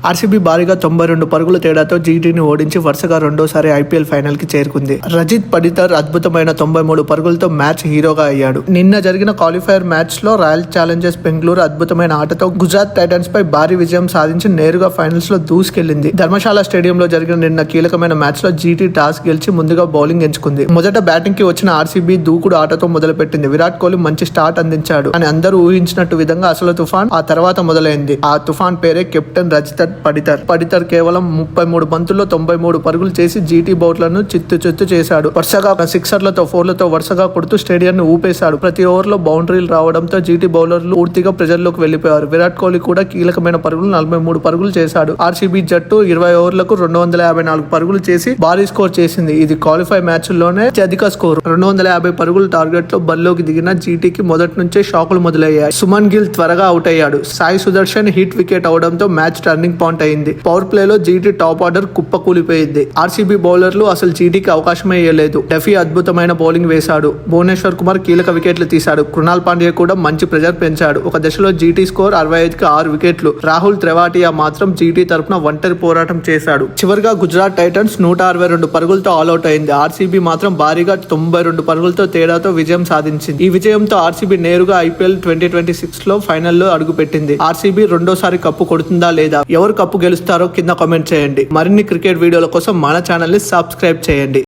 RCB భారీగా 92 పరుగుల తేడాతో జీటీని ఓడించి వరుసగా రెండోసారి ఐపీఎల్ ఫైనల్ కి చేరుకుంది. రజిత్ పడితర్ అద్భుతమైన 93 పరుగులతో మ్యాచ్ హీరోగా అయ్యాడు. నిన్న జరిగిన క్వాలిఫైయర్ మ్యాచ్ లో రాయల్ ఛాలెంజర్స్ బెంగళూరు అద్భుతమైన ఆటతో గుజరాత్ టైటన్స్ పై భారీ విజయం సాధించి నేరుగా ఫైనల్స్ లో దూసుకెళ్లింది. ధర్మశాల స్టేడియంలో జరిగిన నిన్న కీలకమైన మ్యాచ్ లో జీటీ టాస్ గెలిచి ముందుగా బౌలింగ్ ఎంచుకుంది. మొదట బ్యాటింగ్ కి వచ్చిన ఆర్సీబీ దూకుడు ఆటతో మొదలుపెట్టింది. విరాట్ కోహ్లీ మంచి స్టార్ట్ అందించాడు అని అందరూ ఊహించినట్టు విధంగా అసలు తుఫాన్ ఆ తర్వాత మొదలైంది. ఆ తుఫాన్ పేరే కెప్టెన్ రజిత్ పడితర్ కేవలం 33 బంతుల్లో 93 పరుగులు చేసి జీటీ బౌలర్లను చిత్తు చేశాడు. వరుసగా సిక్సర్లతో ఫోర్లతో వరుసగా కొడుతూ స్టేడియాన్ని ఊపేశాడు. ప్రతి ఓవర్లో బౌండరీలు రావడంతో జీటీ బౌలర్లు పూర్తిగా ప్రెజర్లోకి వెళ్లిపోయారు. విరాట్ కోహ్లీ కూడా కీలకమైన పరుగులు 43 పరుగులు చేశాడు. ఆర్సీబీ జట్టు 20 ఓవర్లకు 254 పరుగులు చేసి భారీ స్కోర్ చేసింది. ఇది క్వాలిఫై మ్యాచ్ లోనే అధిక స్కోర్. 250 పరుగుల టార్గెట్ లో బరిలోకి దిగిన జీటీకి మొదటి నుంచే షాకులు మొదలయ్యాయి. సుమన్ గిల్ త్వరగా అవుట్ అయ్యాడు. సాయి సుదర్శన్ హిట్ వికెట్ అవడంతో మ్యాచ్ టర్నింగ్ పాయింట్ అయింది. పవర్ ప్లే లో జీటీ టాప్ ఆర్డర్ కుప్పకూలిపోయింది. ఆర్సీబీ బౌలర్లు అసలు జీటీకి అవకాశమే ఇవ్వలేదు. డఫీ అద్భుతమైన బౌలింగ్ వేశాడు. భువనేశ్వర్ కుమార్ కీలక వికెట్లు తీశాడు. కృణాల్ పాండ్యా కూడా మంచి ప్రెజర్ పెంచాడు. ఒక దశలో జీటీ స్కోర్ 65కి 6 వికెట్లు. రాహుల్ త్రెవాటియా మాత్రం జీటీ తరపున ఒంటరి పోరాటం చేశాడు. చివరిగా గుజరాత్ టైటన్స్ 162 పరుగులతో ఆల్అౌట్ అయింది. ఆర్సీబీ మాత్రం భారీగా 92 పరుగులతో తేడాతో విజయం సాధించింది. ఈ విజయంతో ఆర్సీబీ నేరుగా ఐపీఎల్ 2026 లో ఫైనల్లో అడుగుపెట్టింది. ఆర్సీబీ రెండోసారి కప్పు కొడుతుందా లేదా, ఎవరు కప్పు గెలుస్తారో కింద కామెంట్ చేయండి. మరిన్ని క్రికెట్ వీడియోల కోసం మన ఛానల్ ని సబ్స్క్రైబ్ చేయండి.